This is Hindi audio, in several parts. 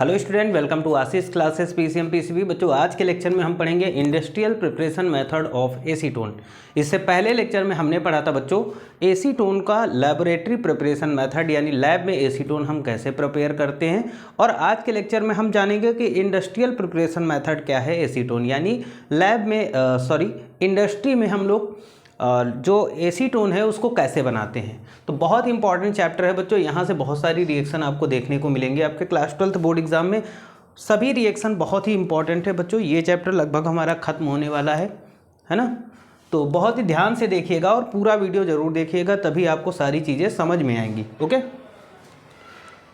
Hello student, welcome to Ashish classes PCM PCB. बच्चों, आज के लेक्चर में हम पढ़ेंगे industrial preparation method of acetone. इससे पहले लेक्चर में हमने पढ़ा था बच्चों एसीटोन का लैबोरेटरी प्रिपरेशन मेथड, यानी लैब में एसीटोन हम कैसे प्रिपेयर करते हैं। और आज के लेक्चर में हम जानेंगे कि इंडस्ट्रियल प्रिपरेशन मेथड क्या है एसीटोन, यानी लैब में इंडस्ट्री में हम लोग जो एसीटोन है उसको कैसे बनाते हैं। तो बहुत इंपॉर्टेंट चैप्टर है बच्चों। यहाँ से बहुत सारी रिएक्शन आपको देखने को मिलेंगे आपके क्लास 12th बोर्ड एग्जाम में। सभी रिएक्शन बहुत ही इंपॉर्टेंट है बच्चों। ये चैप्टर लगभग हमारा ख़त्म होने वाला है ना। तो बहुत ही ध्यान से देखिएगा और पूरा वीडियो ज़रूर देखिएगा, तभी आपको सारी चीज़ें समझ में आएंगी। ओके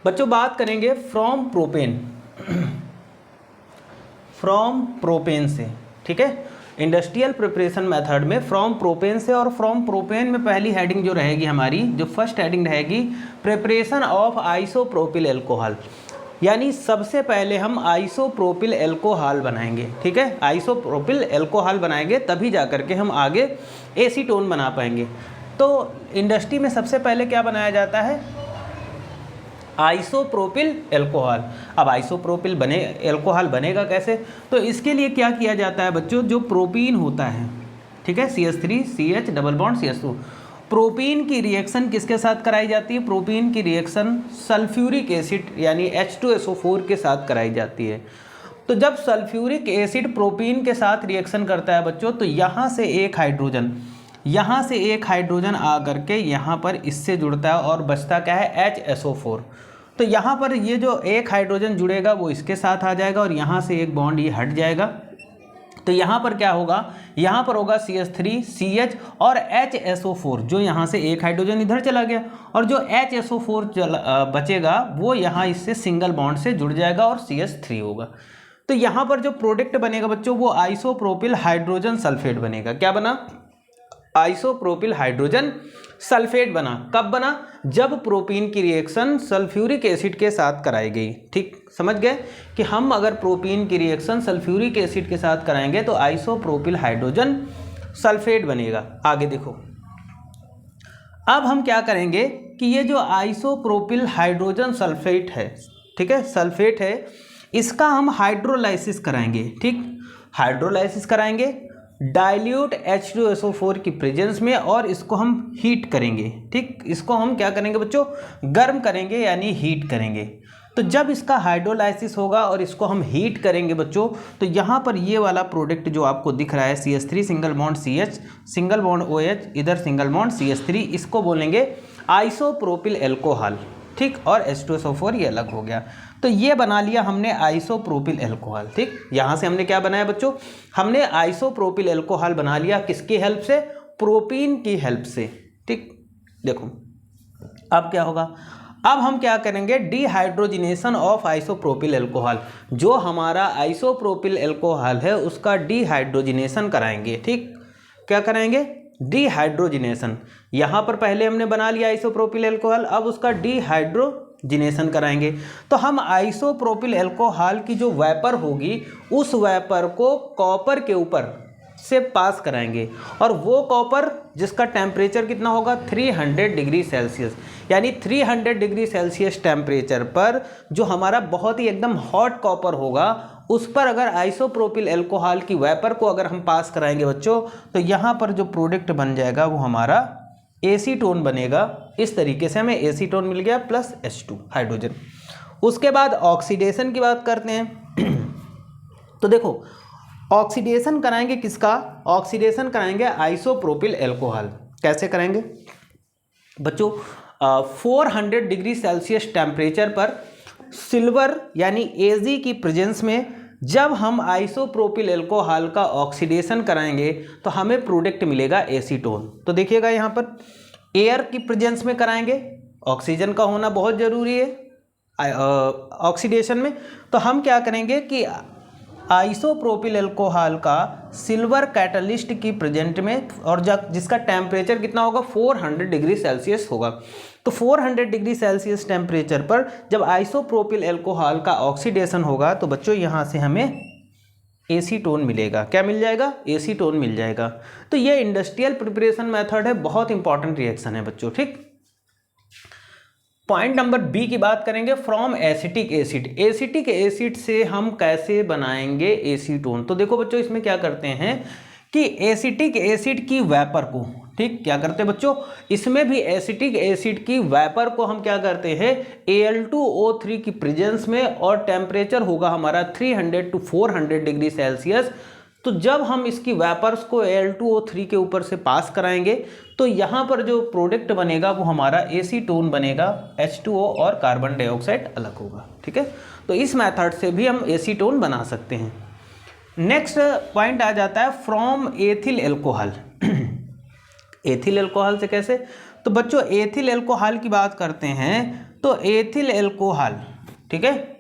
बच्चों, बात करेंगे फ्रॉम प्रोपेन से। ठीक है, इंडस्ट्रियल प्रिपरेशन मेथड में फ्रॉम प्रोपेन से। और फ्रॉम प्रोपेन में पहली हेडिंग जो रहेगी हमारी, जो फर्स्ट हेडिंग रहेगी, प्रिपरेशन ऑफ आइसोप्रोपिल एल्कोहल, यानी सबसे पहले हम आइसोप्रोपिल एल्कोहल बनाएंगे। ठीक है, आइसोप्रोपिल एल्कोहल बनाएंगे तभी जा करके हम आगे एसीटोन बना पाएंगे। तो इंडस्ट्री में सबसे पहले क्या बनाया जाता है? Isopropyl alcohol. अब आइसोप्रोपिल एल्कोहल बनेगा कैसे? तो इसके लिए क्या किया जाता है बच्चों, जो प्रोपीन होता है, ठीक है, CH3CH double bond CH2, propene की रिएक्शन किसके साथ कराई जाती है? प्रोपीन की रिएक्शन सल्फ्यूरिक एसिड यानी H2SO4 के साथ कराई जाती है। तो जब सल्फ्यूरिक एसिड प्रोपीन के साथ रिएक्शन करता है बच्चों, तो यहाँ से एक हाइड्रोजन आ करके यहाँ पर इससे जुड़ता है और बचता क्या है? HSO4। तो यहाँ पर ये जो एक हाइड्रोजन जुड़ेगा वो इसके साथ आ जाएगा और यहाँ से एक बॉन्ड ये हट जाएगा। तो यहाँ पर क्या होगा? यहाँ पर होगा CH3CH और HSO4, जो यहाँ से एक हाइड्रोजन इधर चला गया और जो HSO4 बचेगा वो यहाँ इससे सिंगल बॉन्ड से जुड़ जाएगा और CH3 होगा। तो यहाँ पर जो प्रोडक्ट बनेगा बच्चों वो आइसोप्रोपिल हाइड्रोजन सल्फेट बनेगा। क्या बना? आइसोप्रोपिल हाइड्रोजन सल्फेट बना। कब बना? जब प्रोपीन की रिएक्शन सल्फ्यूरिक एसिड के साथ कराई गई। ठीक, समझ गए कि हम अगर प्रोपीन की रिएक्शन सल्फ्यूरिक एसिड के साथ कराएंगे तो आइसोप्रोपिल हाइड्रोजन सल्फेट बनेगा। आगे देखो, अब हम क्या करेंगे कि ये जो आइसोप्रोपिल हाइड्रोजन सल्फेट है, ठीक है, सल्फेट है, इसका हम हाइड्रोलाइसिस कराएंगे। ठीक, हाइड्रोलाइसिस कराएंगे डाइल्यूट H2SO4 की प्रेजेंस में और इसको हम हीट करेंगे। ठीक, इसको हम क्या करेंगे बच्चों? गर्म करेंगे यानी हीट करेंगे। तो जब इसका हाइड्रोलाइसिस होगा और इसको हम हीट करेंगे बच्चों, तो यहाँ पर ये वाला प्रोडक्ट जो आपको दिख रहा है CH3 single bond CH single bond OH इधर सिंगल बॉन्ड CH3, इसको बोलेंगे आइसोप्रोपिल एल्कोहल। ठीक, और H2SO4 ये अलग हो गया। तो ये बना लिया हमने आइसोप्रोपिल एल्कोहल। ठीक, यहाँ से हमने क्या बनाया बच्चों? हमने आइसोप्रोपिल एल्कोहल बना लिया। किसकी हेल्प से? प्रोपीन की हेल्प से। ठीक, देखो अब क्या होगा? अब हम क्या करेंगे? Dehydrogenation of isopropyl alcohol. जो हमारा आइसोप्रोपिल एल्कोहल है उसका डिहाइड्रोजिनेशन कराएंगे। ठीक, क्या कराएंगे? डिहाइड्रोजिनेशन। यहाँ पर पहले हमने बना लिया आइसोप्रोपिल एल्कोहल, अब उसका डिहाइड्रोजिनेशन कराएंगे। तो हम आइसोप्रोपिल एल्कोहल की जो वेपर होगी उस वेपर को कॉपर के ऊपर से पास कराएंगे और वो कॉपर जिसका टेम्परेचर कितना होगा? 300 डिग्री सेल्सियस, यानी 300 डिग्री सेल्सियस टेम्परेचर पर जो हमारा बहुत ही एकदम हॉट कॉपर होगा उस पर अगर आइसोप्रोपिल एल्कोहल की वेपर को अगर हम पास कराएंगे बच्चों, तो यहाँ पर जो प्रोडक्ट बन जाएगा वो हमारा एसीटोन बनेगा। इस तरीके से हमें एसीटोन मिल गया प्लस H2 हाइड्रोजन। उसके बाद ऑक्सीडेशन की बात करते हैं। तो देखो, ऑक्सीडेशन कराएंगे किसका? ऑक्सीडेशन कराएंगे आइसोप्रोपिल एल्कोहल। कैसे करेंगे बच्चों? 400 डिग्री सेल्सियस टेम्परेचर पर सिल्वर यानी Ag की प्रेजेंस में जब हम आइसोप्रोपिल एल्कोहल का ऑक्सीडेशन कराएंगे तो हमें प्रोडक्ट मिलेगा एसीटोन। तो देखिएगा यहाँ पर एयर की प्रेजेंस में कराएंगे, ऑक्सीजन का होना बहुत ज़रूरी है ऑक्सीडेशन में। तो हम क्या करेंगे कि आइसोप्रोपिल एल्कोहल का सिल्वर कैटलिस्ट की प्रेजेंट में, और जिसका टेम्परेचर कितना होगा? 400 डिग्री सेल्सियस होगा। तो 400 डिग्री सेल्सियस टेम्परेचर पर जब आइसोप्रोपिल एल्कोहल का ऑक्सीडेशन होगा तो बच्चों यहाँ से हमें एसीटोन मिलेगा। क्या मिल जाएगा? एसीटोन मिल जाएगा। तो ये इंडस्ट्रियल प्रिपरेशन मेथड है, बहुत इंपॉर्टेंट रिएक्शन है बच्चों। ठीक, पॉइंट नंबर बी की बात करेंगे, from acetic acid. Acetic acid से हम कैसे बनाएंगे एसीटोन। तो देखो बच्चों, इसमें क्या करते हैं कि एसिटिक एसिड की वेपर को, ठीक, क्या करते हैं बच्चों, इसमें भी एसिटिक एसिड की वेपर को हम क्या करते हैं, Al2O3 की प्रेजेंस में, और टेम्परेचर होगा हमारा 300 to 400 डिग्री सेल्सियस। तो जब हम इसकी वेपर्स को Al2O3 के ऊपर से पास कराएंगे तो यहाँ पर जो प्रोडक्ट बनेगा वो हमारा एसीटोन बनेगा, H2O और कार्बन डाइऑक्साइड अलग होगा, ठीक है। तो इस मेथड से भी हम एसीटोन बना सकते हैं। नेक्स्ट पॉइंट आ जाता है from ethyl alcohol. Ethyl alcohol से कैसे, तो बच्चों एथिल एल्कोहल की बात करते हैं तो एथिल एल्कोहल, ठीक है,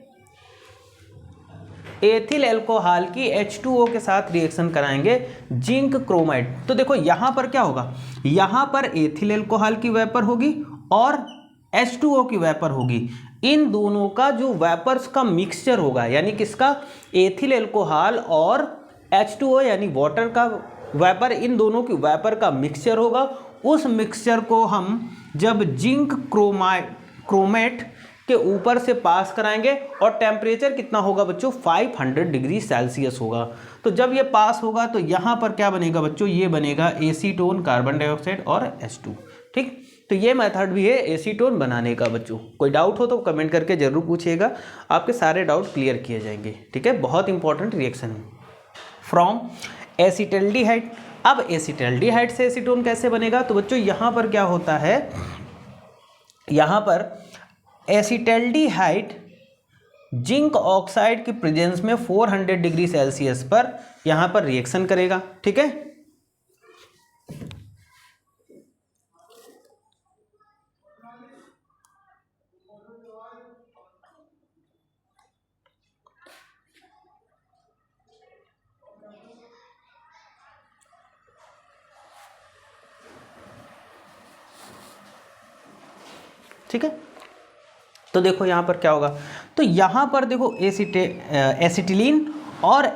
एथिल एल्कोहल की H2O के साथ रिएक्शन कराएंगे जिंक क्रोमाइड। तो देखो यहाँ पर क्या होगा, यहाँ पर एथिल एल्कोहल की वेपर होगी और H2O की वेपर होगी। इन दोनों का जो वेपर्स का मिक्सचर होगा, यानी किसका, एथिल एल्कोहल और H2O यानी वाटर का वेपर, इन दोनों की वेपर का मिक्सचर होगा। उस मिक्सचर को हम जब जिंक क्रोमेट के ऊपर से पास कराएंगे और टेम्परेचर कितना होगा बच्चों, 500 डिग्री सेल्सियस होगा। तो जब ये पास होगा तो यहाँ पर क्या बनेगा बच्चों, ये बनेगा एसीटोन, कार्बन डाइऑक्साइड और H2, ठीक। तो ये मेथड भी है एसीटोन बनाने का। बच्चों कोई डाउट हो तो कमेंट करके जरूर पूछिएगा, आपके सारे डाउट क्लियर किए जाएंगे, ठीक है। बहुत इंपॉर्टेंट रिएक्शन है। From acetaldehyde. अब एसिटल्डिहाइड से एसीटोन कैसे बनेगा, तो बच्चों यहाँ पर क्या होता है, यहाँ पर एसिटल्डिहाइड जिंक ऑक्साइड की प्रेजेंस में 400 डिग्री सेल्सियस पर यहाँ पर रिएक्शन करेगा, ठीक है। ठीक है, तो देखो यहाँ पर क्या होगा, तो यहाँ पर देखो एसिटिलीन और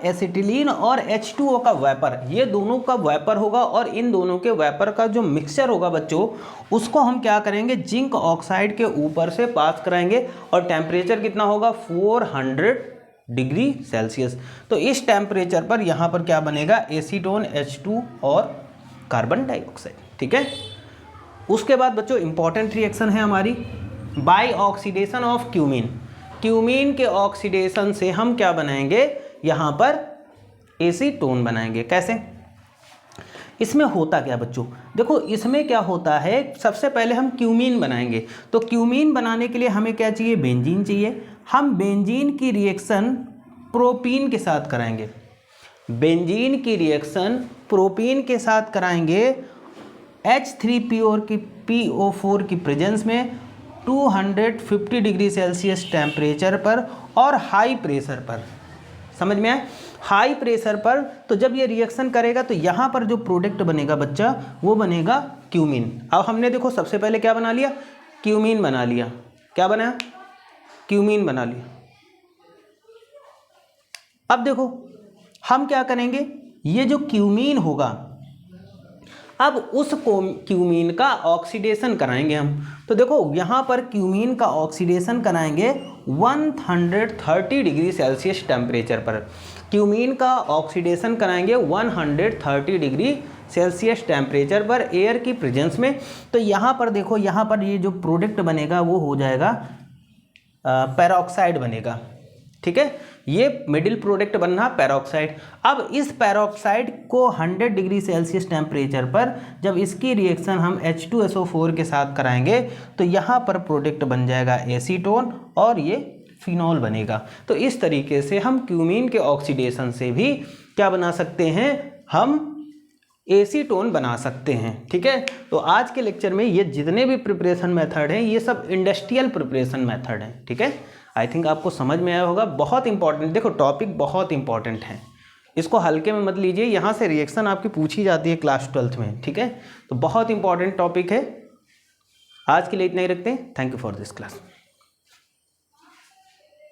H2O का वेपर, ये दोनों का वेपर होगा और इन दोनों के वेपर का जो मिक्सचर होगा बच्चों, उसको हम क्या करेंगे, जिंक ऑक्साइड के ऊपर से पास कराएंगे और टेम्परेचर कितना होगा, 400 डिग्री सेल्सियस। तो इस टेम्परेचर पर यहाँ पर क्या बनेगा, एसीटोन, H2 और कार्बन डाइऑक्साइड, ठीक है। उसके बाद बच्चों इंपॉर्टेंट रिएक्शन है हमारी by oxidation of cumene. Cumene के ऑक्सीडेशन से हम क्या बनाएंगे, यहाँ पर एसीटोन बनाएंगे। कैसे, इसमें होता क्या बच्चों, देखो इसमें क्या होता है, सबसे पहले हम क्यूमीन बनाएंगे। तो क्यूमीन बनाने के लिए हमें क्या चाहिए, बेंजीन चाहिए। हम बेंजीन की रिएक्शन प्रोपीन के साथ कराएंगे, बेंजीन की रिएक्शन प्रोपीन के साथ कराएंगे H3PO4 की प्रेजेंस में 250 डिग्री सेल्सियस टेम्परेचर पर और हाई प्रेशर पर। समझ में आए, हाई प्रेशर पर। तो जब ये रिएक्शन करेगा तो यहाँ पर जो प्रोडक्ट बनेगा बच्चा, वो बनेगा क्यूमीन। अब हमने देखो सबसे पहले क्या बना लिया, क्यूमीन बना लिया। क्या बनाया, क्यूमीन बना लिया। अब देखो हम क्या करेंगे, ये जो क्यूमीन होगा, अब उस क्यूमीन का ऑक्सीडेशन कराएंगे हम। तो देखो यहाँ पर क्यूमीन का ऑक्सीडेशन कराएंगे 130 डिग्री सेल्सियस टेम्परेचर पर। क्यूमीन का ऑक्सीडेशन कराएंगे 130 डिग्री सेल्सियस टेम्परेचर पर एयर की प्रेजेंस में। तो यहाँ पर देखो, यहाँ पर ये जो प्रोडक्ट बनेगा वो हो जाएगा पेरोक्साइड बनेगा, ठीक है। ये मिडिल प्रोडक्ट बनना पेरोक्साइड। अब इस पेरोक्साइड को 100 डिग्री सेल्सियस टेम्परेचर पर जब इसकी रिएक्शन हम H2SO4 के साथ कराएंगे तो यहाँ पर प्रोडक्ट बन जाएगा एसीटोन और ये फिनॉल बनेगा। तो इस तरीके से हम क्यूमीन के ऑक्सीडेशन से भी क्या बना सकते हैं, हम एसीटोन बना सकते हैं, ठीक है। तो आज के लेक्चर में ये जितने भी प्रिपरेशन मेथड हैं, ये सब इंडस्ट्रियल प्रिपरेशन मेथड हैं, ठीक है। आई थिंक आपको समझ में आया होगा। बहुत इंपॉर्टेंट, देखो टॉपिक बहुत इंपॉर्टेंट है, इसको हल्के में मत लीजिए। यहाँ से रिएक्शन आपकी पूछी जाती है क्लास 12th में, ठीक है। तो बहुत इंपॉर्टेंट टॉपिक है। आज के लिए इतना ही रखते हैं। Thank you for this class.